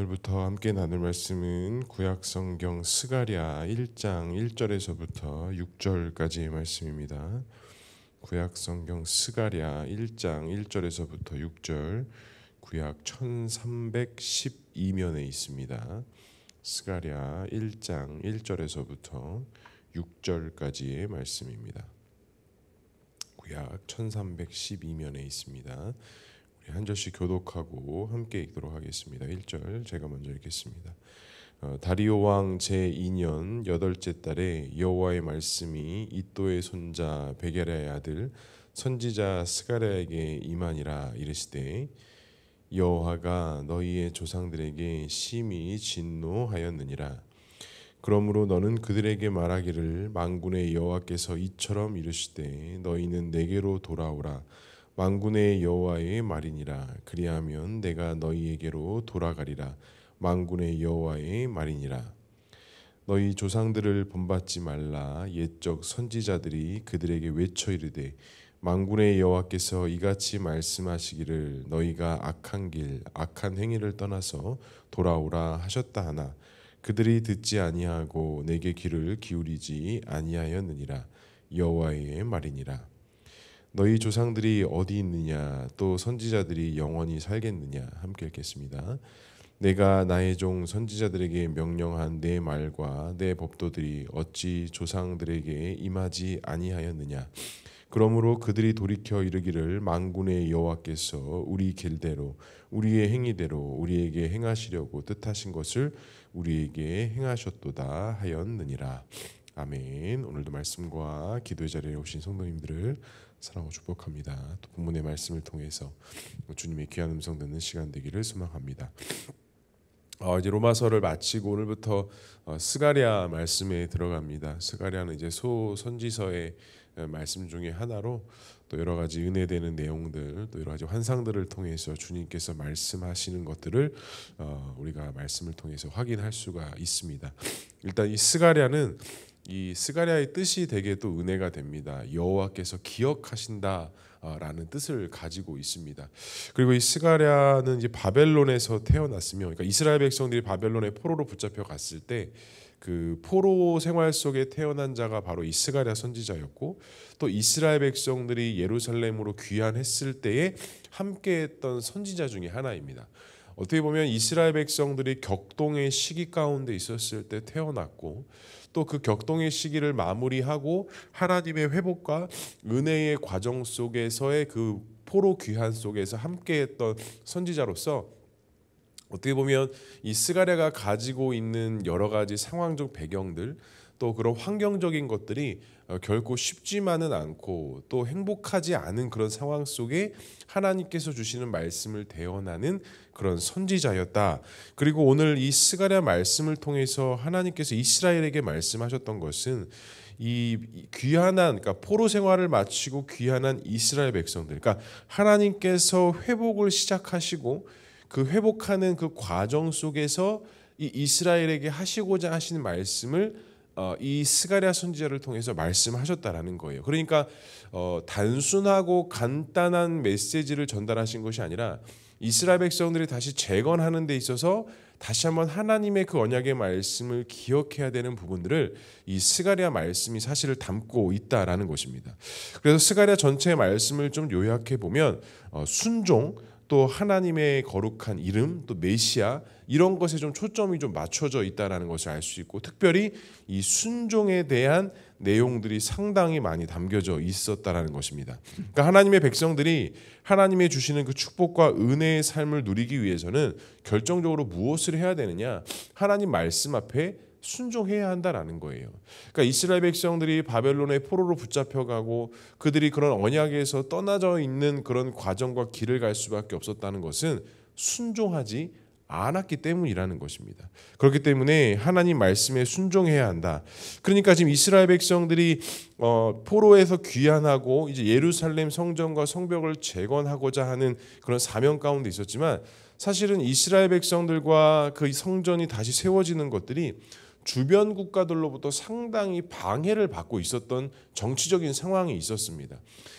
오늘부터 함께 나눌 말씀은 구약성경 스가랴 1장 1절에서부터 6절까지의 말씀입니다. 구약성경 스가랴 1장 1절에서부터 6절, 구약 1312면에 있습니다. 스가랴 1장 1절에서부터 6절까지의 말씀입니다. 구약 1312면에 있습니다. 한 절씩 교독하고 함께 읽도록 하겠습니다. 1절 제가 먼저 읽겠습니다. 다리오 왕 제2년 8째 달에 여호와의 말씀이 이도의 손자 베게랴의 아들 선지자 스가랴에게 임하니라. 이르시되 여호와가 너희의 조상들에게 심히 진노하였느니라. 그러므로 너는 그들에게 말하기를 만군의 여호와께서 이처럼 이르시되 너희는 내게로 돌아오라. 만군의 여호와의 말이니라. 그리하면 내가 너희에게로 돌아가리라. 만군의 여호와의 말이니라. 너희 조상들을 본받지 말라. 옛적 선지자들이 그들에게 외쳐 이르되 만군의 여호와께서 이같이 말씀하시기를 너희가 악한 길 악한 행위를 떠나서 돌아오라 하셨다 하나 그들이 듣지 아니하고 내게 귀를 기울이지 아니하였느니라. 여호와의 말이니라. 너희 조상들이 어디 있느냐? 또 선지자들이 영원히 살겠느냐? 함께 읽겠습니다. 내가 나의 종 선지자들에게 명령한 내 말과 내 법도들이 어찌 조상들에게 임하지 아니하였느냐? 그러므로 그들이 돌이켜 이르기를 만군의 여호와께서 우리 길대로 우리의 행위대로 우리에게 행하시려고 뜻하신 것을 우리에게 행하셨도다 하였느니라. 아멘. 오늘도 말씀과 기도의 자리에 오신 성도님들을 사랑하고 축복합니다. 또 본문의 말씀을 통해서 주님의 귀한 음성 듣는 시간 되기를 소망합니다. 이제 로마서를 마치고 오늘부터 스가랴 말씀에 들어갑니다. 스가랴는 이제 소선지서의 말씀 중에 하나로 또 여러 가지 은혜되는 내용들, 또 여러 가지 환상들을 통해서 주님께서 말씀하시는 것들을 우리가 말씀을 통해서 확인할 수가 있습니다. 일단 이 스가랴는 이 스가랴의 뜻이 되게 또 은혜가 됩니다. 여호와께서 기억하신다 라는 뜻을 가지고 있습니다. 그리고 이 스가랴는 이제 바벨론에서 태어났으며, 그러니까 이스라엘 백성들이 바벨론의 포로로 붙잡혀 갔을 때 그 포로 생활 속에 태어난 자가 바로 이 스가랴 선지자였고, 또 이스라엘 백성들이 예루살렘으로 귀환했을 때에 함께했던 선지자 중에 하나입니다. 어떻게 보면 이스라엘 백성들이 격동의 시기 가운데 있었을 때 태어났고, 또 그 격동의 시기를 마무리하고 하나님의 회복과 은혜의 과정 속에서의 그 포로 귀환 속에서 함께했던 선지자로서 어떻게 보면 이 스가랴가 가지고 있는 여러 가지 상황적 배경들, 또 그런 환경적인 것들이 결코 쉽지만은 않고 또 행복하지 않은 그런 상황 속에 하나님께서 주시는 말씀을 대언하는 그런 선지자였다. 그리고 오늘 이 스가랴 말씀을 통해서 하나님께서 이스라엘에게 말씀하셨던 것은 이 귀환한, 그러니까 포로 생활을 마치고 귀환한 이스라엘 백성들, 그러니까 하나님께서 회복을 시작하시고 그 회복하는 그 과정 속에서 이 이스라엘에게 하시고자 하시는 말씀을 이 스가랴 선지자를 통해서 말씀하셨다라는 거예요. 그러니까 단순하고 간단한 메시지를 전달하신 것이 아니라 이스라엘 백성들이 다시 재건하는 데 있어서 다시 한번 하나님의 그 언약의 말씀을 기억해야 되는 부분들을 이 스가랴 말씀이 사실을 담고 있다라는 것입니다. 그래서 스가랴 전체의 말씀을 좀 요약해 보면 순종, 또 하나님의 거룩한 이름, 또 메시아, 이런 것에 좀 초점이 좀 맞춰져 있다라는 것을 알 수 있고, 특별히 이 순종에 대한 내용들이 상당히 많이 담겨져 있었다라는 것입니다. 그러니까 하나님의 백성들이 하나님의 주시는 그 축복과 은혜의 삶을 누리기 위해서는 결정적으로 무엇을 해야 되느냐? 하나님 말씀 앞에 순종해야 한다라는 거예요. 그러니까 이스라엘 백성들이 바벨론의 포로로 붙잡혀가고 그들이 그런 언약에서 떠나져 있는 그런 과정과 길을 갈 수밖에 없었다는 것은 순종하지 않았기 때문이라는 것입니다. 그렇기 때문에 하나님 말씀에 순종해야 한다. 그러니까 지금 이스라엘 백성들이 포로에서 귀환하고 이제 예루살렘 성전과 성벽을 재건하고자 하는 그런 사명 가운데 있었지만, 사실은 이스라엘 백성들과 그 성전이 다시 세워지는 것들이 주변 국가들로부터 상당히 방해를 받고 있었던 정치적인 상황이 있었습니다.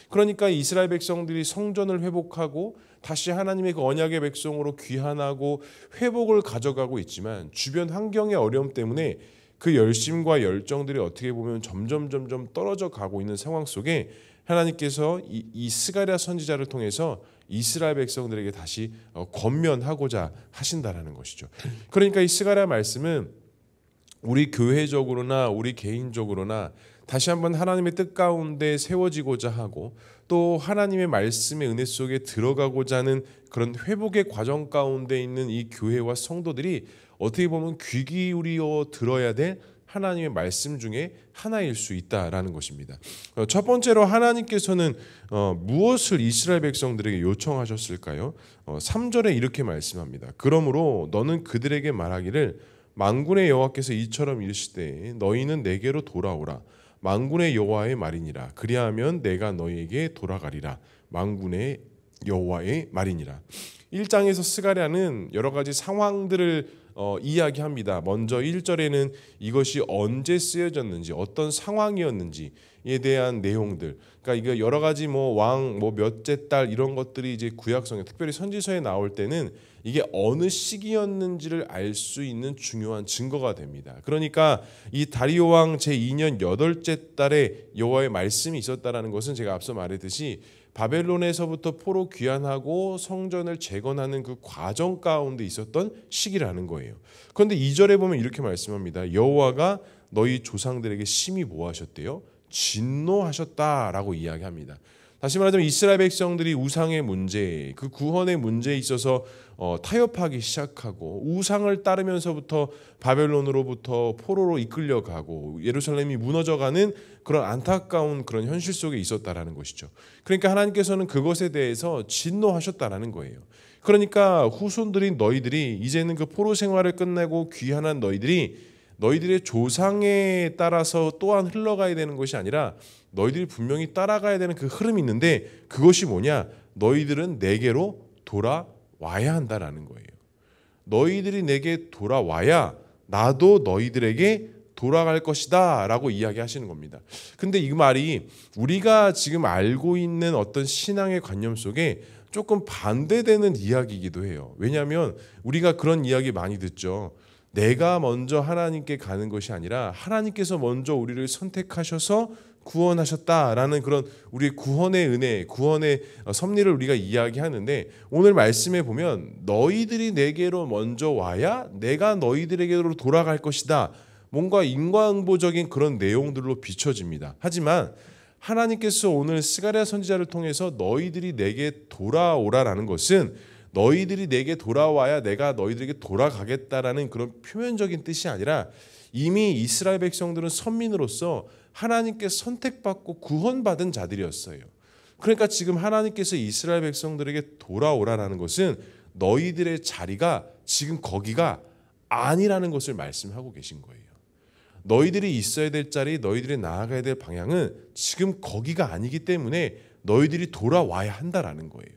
그러니까 이스라엘 백성들이 성전을 회복하고 다시 하나님의 그 언약의 백성으로 귀환하고 회복을 가져가고 있지만 주변 환경의 어려움 때문에 그 열심과 열정들이 어떻게 보면 점점 떨어져 가고 있는 상황 속에 하나님께서 이 스가랴 선지자를 통해서 이스라엘 백성들에게 다시 권면하고자 하신다라는 것이죠. 그러니까 이 스가랴 말씀은 우리 교회적으로나 우리 개인적으로나 다시 한번 하나님의 뜻 가운데 세워지고자 하고 또 하나님의 말씀의 은혜 속에 들어가고자 하는 그런 회복의 과정 가운데 있는 이 교회와 성도들이 어떻게 보면 귀 기울여 들어야 될 하나님의 말씀 중에 하나일 수 있다라는 것입니다. 첫 번째로 하나님께서는 무엇을 이스라엘 백성들에게 요청하셨을까요? 3절에 이렇게 말씀합니다. 그러므로 너는 그들에게 말하기를 만군의 여호와께서 이처럼 이르시되 너희는 내게로 돌아오라. 만군의 여호와의 말이니라. 그리하면 내가 너희에게 돌아가리라. 만군의 여호와의 말이니라. 1장에서 스가랴는 여러 가지 상황들을 이야기합니다. 먼저 1절에는 이것이 언제 쓰여졌는지 어떤 상황이었는지에 대한 내용들. 그러니까 이거 여러 가지 왕 몇째 달 이런 것들이 이제 구약성에 특별히 선지서에 나올 때는 이게 어느 시기였는지를 알 수 있는 중요한 증거가 됩니다. 그러니까 이 다리오 왕 제2년 8째 달에 여호와의 말씀이 있었다라는 것은 제가 앞서 말했듯이 바벨론에서부터 포로 귀환하고 성전을 재건하는 그 과정 가운데 있었던 시기라는 거예요. 그런데 2절에 보면 이렇게 말씀합니다. 여호와가 너희 조상들에게 심히 뭐 하셨대요? 진노하셨다라고 이야기합니다. 다시 말하자면 이스라엘 백성들이 우상의 문제, 그 구원의 문제에 있어서 타협하기 시작하고 우상을 따르면서부터 바벨론으로부터 포로로 이끌려가고 예루살렘이 무너져가는 그런 안타까운 그런 현실 속에 있었다라는 것이죠. 그러니까 하나님께서는 그것에 대해서 진노하셨다라는 거예요. 그러니까 후손들인 너희들이 이제는 그 포로 생활을 끝내고 귀환한 너희들의 조상에 따라서 또한 흘러가야 되는 것이 아니라 너희들이 분명히 따라가야 되는 그 흐름이 있는데 그것이 뭐냐? 너희들은 내게로 돌아와야 한다라는 거예요. 너희들이 내게 돌아와야 나도 너희들에게 돌아갈 것이다 라고 이야기하시는 겁니다. 근데 이 말이 우리가 지금 알고 있는 어떤 신앙의 관념 속에 조금 반대되는 이야기이기도 해요. 왜냐하면 우리가 그런 이야기 많이 듣죠. 내가 먼저 하나님께 가는 것이 아니라 하나님께서 먼저 우리를 선택하셔서 구원하셨다라는 그런 우리의 구원의 은혜, 구원의 섭리를 우리가 이야기하는데 오늘 말씀에 보면 너희들이 내게로 먼저 와야 내가 너희들에게로 돌아갈 것이다. 뭔가 인과응보적인 그런 내용들로 비춰집니다. 하지만 하나님께서 오늘 스가랴 선지자를 통해서 너희들이 내게 돌아오라라는 것은 너희들이 내게 돌아와야 내가 너희들에게 돌아가겠다라는 그런 표면적인 뜻이 아니라 이미 이스라엘 백성들은 선민으로서 하나님께 선택받고 구원받은 자들이었어요. 그러니까 지금 하나님께서 이스라엘 백성들에게 돌아오라라는 것은 너희들의 자리가 지금 거기가 아니라는 것을 말씀하고 계신 거예요. 너희들이 있어야 될 자리, 너희들이 나아가야 될 방향은 지금 거기가 아니기 때문에 너희들이 돌아와야 한다라는 거예요.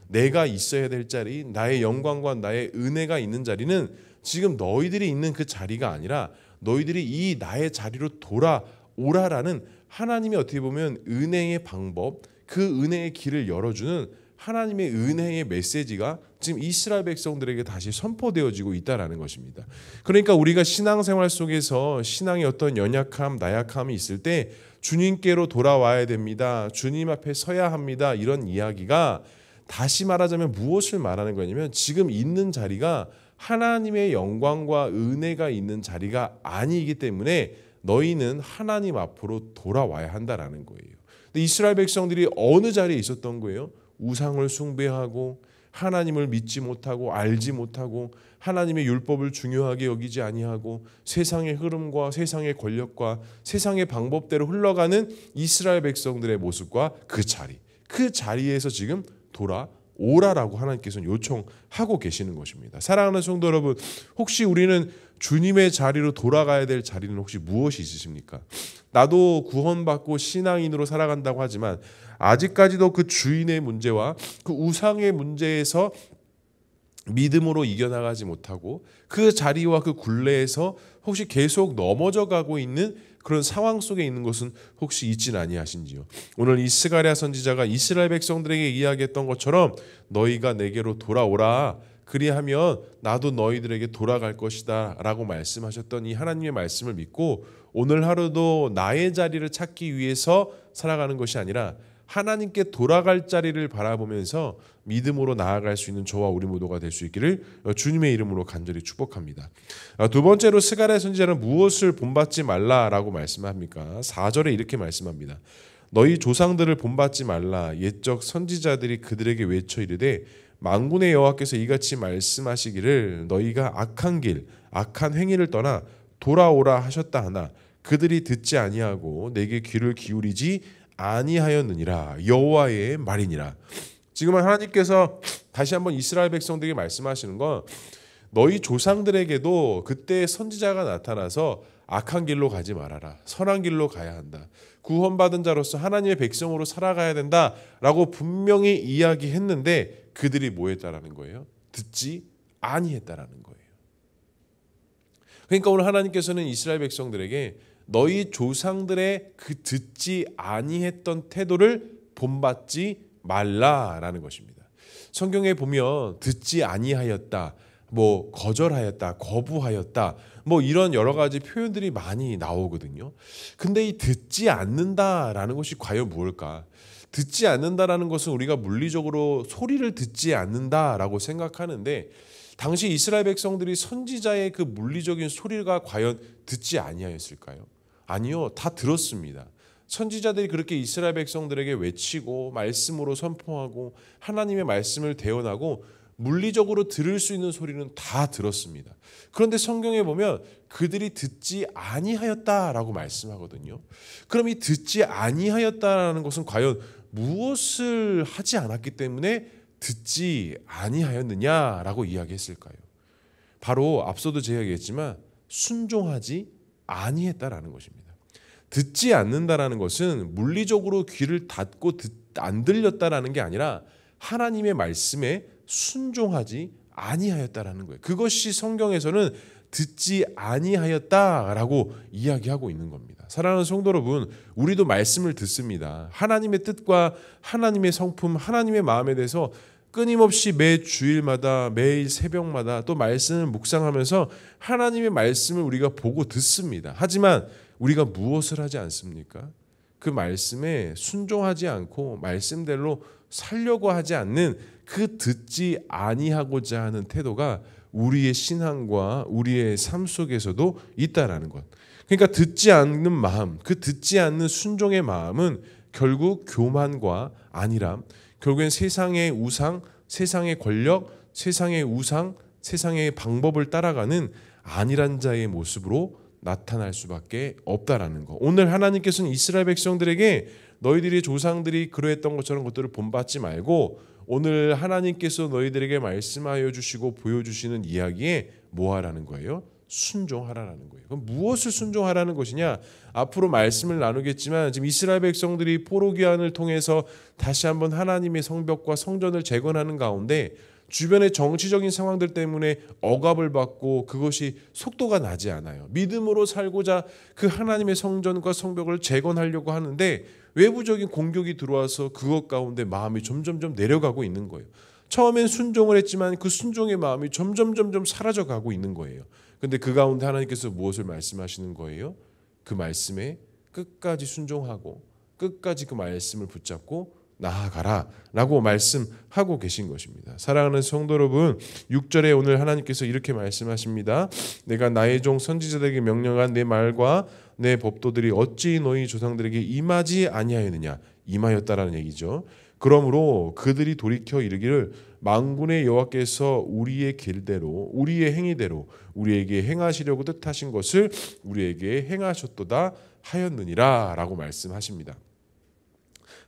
내가 있어야 될 자리, 나의 영광과 나의 은혜가 있는 자리는 지금 너희들이 있는 그 자리가 아니라 너희들이 이 나의 자리로 돌아오라라는 하나님의 어떻게 보면 은혜의 방법, 그 은혜의 길을 열어주는 하나님의 은혜의 메시지가 지금 이스라엘 백성들에게 다시 선포되어지고 있다라는 것입니다. 그러니까 우리가 신앙생활 속에서 신앙의 어떤 연약함, 나약함이 있을 때 주님께로 돌아와야 됩니다. 주님 앞에 서야 합니다. 이런 이야기가 다시 말하자면 무엇을 말하는 거냐면 지금 있는 자리가 하나님의 영광과 은혜가 있는 자리가 아니기 때문에 너희는 하나님 앞으로 돌아와야 한다라는 거예요. 근데 이스라엘 백성들이 어느 자리에 있었던 거예요? 우상을 숭배하고 하나님을 믿지 못하고 알지 못하고 하나님의 율법을 중요하게 여기지 아니하고 세상의 흐름과 세상의 권력과 세상의 방법대로 흘러가는 이스라엘 백성들의 모습과 그 자리에서 지금 돌아오라라고 하나님께서는 요청하고 계시는 것입니다. 사랑하는 성도 여러분, 혹시 우리는 주님의 자리로 돌아가야 될 자리는 혹시 무엇이 있으십니까? 나도 구원받고 신앙인으로 살아간다고 하지만 아직까지도 그 주인의 문제와 그 우상의 문제에서 믿음으로 이겨나가지 못하고 그 자리와 그 굴레에서 혹시 계속 넘어져 가고 있는 그런 상황 속에 있는 것은 혹시 있진 아니하신지요? 오늘 이 스가랴 선지자가 이스라엘 백성들에게 이야기했던 것처럼 너희가 내게로 돌아오라, 그리하면 나도 너희들에게 돌아갈 것이다 라고 말씀하셨던 이 하나님의 말씀을 믿고 오늘 하루도 나의 자리를 찾기 위해서 살아가는 것이 아니라 하나님께 돌아갈 자리를 바라보면서 믿음으로 나아갈 수 있는 저와 우리 모두가 될 수 있기를 주님의 이름으로 간절히 축복합니다. 두 번째로 스가랴 선지자는 무엇을 본받지 말라라고 말씀합니까? 4절에 이렇게 말씀합니다. 너희 조상들을 본받지 말라. 옛적 선지자들이 그들에게 외쳐 이르되 만군의 여호와께서 이같이 말씀하시기를 너희가 악한 길 악한 행위를 떠나 돌아오라 하셨다 하나 그들이 듣지 아니하고 내게 귀를 기울이지 아니하였느니라. 여호와의 말이니라. 지금은 하나님께서 다시 한번 이스라엘 백성들에게 말씀하시는 건 너희 조상들에게도 그때 선지자가 나타나서 악한 길로 가지 말아라. 선한 길로 가야 한다. 구원받은 자로서 하나님의 백성으로 살아가야 된다라고 분명히 이야기했는데 그들이 뭐 했다라는 거예요? 듣지 아니했다라는 거예요. 그러니까 오늘 하나님께서는 이스라엘 백성들에게 너희 조상들의 그 듣지 아니했던 태도를 본받지 말라라는 것입니다. 성경에 보면 듣지 아니하였다, 뭐 거절하였다, 거부하였다, 뭐 이런 여러 가지 표현들이 많이 나오거든요. 근데 이 듣지 않는다라는 것이 과연 무엇일까? 듣지 않는다라는 것은 우리가 물리적으로 소리를 듣지 않는다라고 생각하는데 당시 이스라엘 백성들이 선지자의 그 물리적인 소리가 과연 듣지 아니하였을까요? 아니요, 다 들었습니다. 선지자들이 그렇게 이스라엘 백성들에게 외치고 말씀으로 선포하고 하나님의 말씀을 대언하고 물리적으로 들을 수 있는 소리는 다 들었습니다. 그런데 성경에 보면 그들이 듣지 아니하였다라고 말씀하거든요. 그럼 이 듣지 아니하였다라는 것은 과연 무엇을 하지 않았기 때문에 듣지 아니하였느냐라고 이야기했을까요? 바로 앞서도 제가 얘기했지만 순종하지 아니했다라는 것입니다. 듣지 않는다라는 것은 물리적으로 귀를 닫고 안 들렸다라는 게 아니라 하나님의 말씀에 순종하지 아니하였다라는 거예요. 그것이 성경에서는 듣지 아니하였다라고 이야기하고 있는 겁니다. 사랑하는 성도 여러분, 우리도 말씀을 듣습니다. 하나님의 뜻과 하나님의 성품, 하나님의 마음에 대해서 끊임없이 매 주일마다 매일 새벽마다 또 말씀을 묵상하면서 하나님의 말씀을 우리가 보고 듣습니다. 하지만 우리가 무엇을 하지 않습니까? 그 말씀에 순종하지 않고 말씀대로 살려고 하지 않는 그 듣지 아니하고자 하는 태도가 우리의 신앙과 우리의 삶 속에서도 있다라는 것. 그러니까 듣지 않는 마음, 그 듣지 않는 순종의 마음은 결국 교만과 안일함, 결국엔 세상의 우상, 세상의 권력, 세상의 우상, 세상의 방법을 따라가는 안일한 자의 모습으로 나타날 수밖에 없다라는 거. 오늘 하나님께서는 이스라엘 백성들에게 너희들의 조상들이 그러했던 것처럼 것들을 본받지 말고 오늘 하나님께서 너희들에게 말씀하여 주시고 보여주시는 이야기에 뭐 하라는 거예요? 순종하라는 거예요. 그럼 무엇을 순종하라는 것이냐? 앞으로 말씀을 나누겠지만 지금 이스라엘 백성들이 포로기한을 통해서 다시 한번 하나님의 성벽과 성전을 재건하는 가운데 주변의 정치적인 상황들 때문에 억압을 받고 그것이 속도가 나지 않아요. 믿음으로 살고자 그 하나님의 성전과 성벽을 재건하려고 하는데 외부적인 공격이 들어와서 그것 가운데 마음이 점점점 내려가고 있는 거예요. 처음엔 순종을 했지만 그 순종의 마음이 점점 사라져가고 있는 거예요. 근데 그 가운데 하나님께서 무엇을 말씀하시는 거예요? 그 말씀에 끝까지 순종하고 끝까지 그 말씀을 붙잡고 나아가라 라고 말씀하고 계신 것입니다. 사랑하는 성도 여러분, 6절에 오늘 하나님께서 이렇게 말씀하십니다. 내가 나의 종 선지자들에게 명령한 내 말과 내 법도들이 어찌 너희 조상들에게 임하지 아니하였느냐. 임하였다라는 얘기죠. 그러므로 그들이 돌이켜 이르기를 만군의 여호와께서 우리의 길대로 우리의 행위대로 우리에게 행하시려고 뜻하신 것을 우리에게 행하셨도다 하였느니라 라고 말씀하십니다.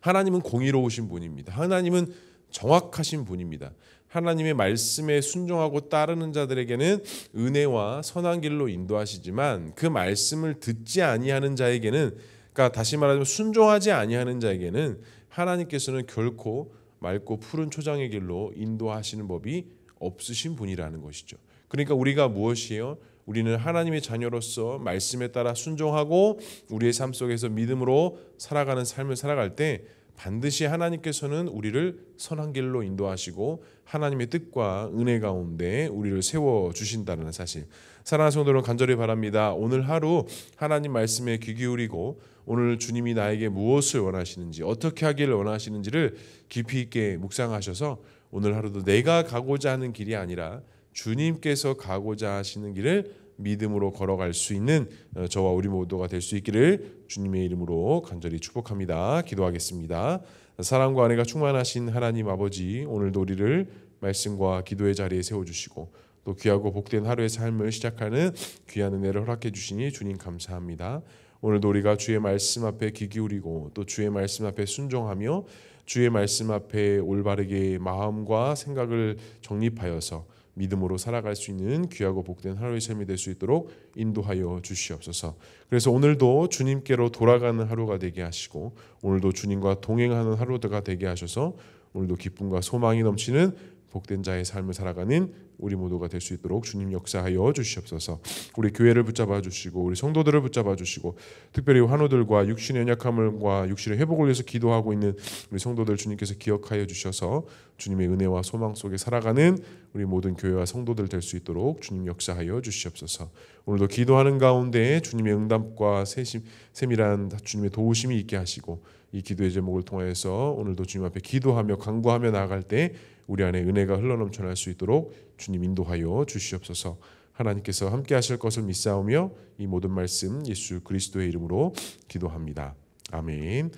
하나님은 공의로우신 분입니다. 하나님은 정확하신 분입니다. 하나님의 말씀에 순종하고 따르는 자들에게는 은혜와 선한 길로 인도하시지만 그 말씀을 듣지 아니하는 자에게는, 그러니까 다시 말하자면 순종하지 아니하는 자에게는 하나님께서는 결코 맑고 푸른 초장의 길로 인도하시는 법이 없으신 분이라는 것이죠. 그러니까 우리가 무엇이에요? 우리는 하나님의 자녀로서 말씀에 따라 순종하고 우리의 삶 속에서 믿음으로 살아가는 삶을 살아갈 때 반드시 하나님께서는 우리를 선한 길로 인도하시고 하나님의 뜻과 은혜 가운데 우리를 세워주신다는 사실, 사랑하는 성도 여러분, 간절히 바랍니다. 오늘 하루 하나님 말씀에 귀 기울이고 오늘 주님이 나에게 무엇을 원하시는지, 어떻게 하기를 원하시는지를 깊이 있게 묵상하셔서 오늘 하루도 내가 가고자 하는 길이 아니라 주님께서 가고자 하시는 길을 믿음으로 걸어갈 수 있는 저와 우리 모두가 될 수 있기를 주님의 이름으로 간절히 축복합니다. 기도하겠습니다. 사랑과 은혜가 충만하신 하나님 아버지, 오늘도 우리를 말씀과 기도의 자리에 세워주시고 또 귀하고 복된 하루의 삶을 시작하는 귀한 은혜를 허락해 주시니 주님 감사합니다. 오늘도 우리가 주의 말씀 앞에 귀 기울이고 또 주의 말씀 앞에 순종하며 주의 말씀 앞에 올바르게 마음과 생각을 정립하여서 믿음으로 살아갈 수 있는 귀하고 복된 하루의 삶이 될 수 있도록 인도하여 주시옵소서. 그래서 오늘도 주님께로 돌아가는 하루가 되게 하시고 오늘도 주님과 동행하는 하루가 되게 하셔서 오늘도 기쁨과 소망이 넘치는 복된 자의 삶을 살아가는 우리 모두가 될 수 있도록 주님 역사하여 주시옵소서. 우리 교회를 붙잡아 주시고 우리 성도들을 붙잡아 주시고 특별히 환우들과 육신의 연약함과 육신의 회복을 위해서 기도하고 있는 우리 성도들 주님께서 기억하여 주셔서 주님의 은혜와 소망 속에 살아가는 우리 모든 교회와 성도들 될 수 있도록 주님 역사하여 주시옵소서. 오늘도 기도하는 가운데 주님의 응답과 세밀한 주님의 도우심이 있게 하시고 이 기도의 제목을 통해서 오늘도 주님 앞에 기도하며 간구하며 나아갈 때 우리 안에 은혜가 흘러넘쳐날 수 있도록 주님 인도하여 주시옵소서. 하나님께서 함께 하실 것을 믿사오며 이 모든 말씀 예수 그리스도의 이름으로 기도합니다. 아멘.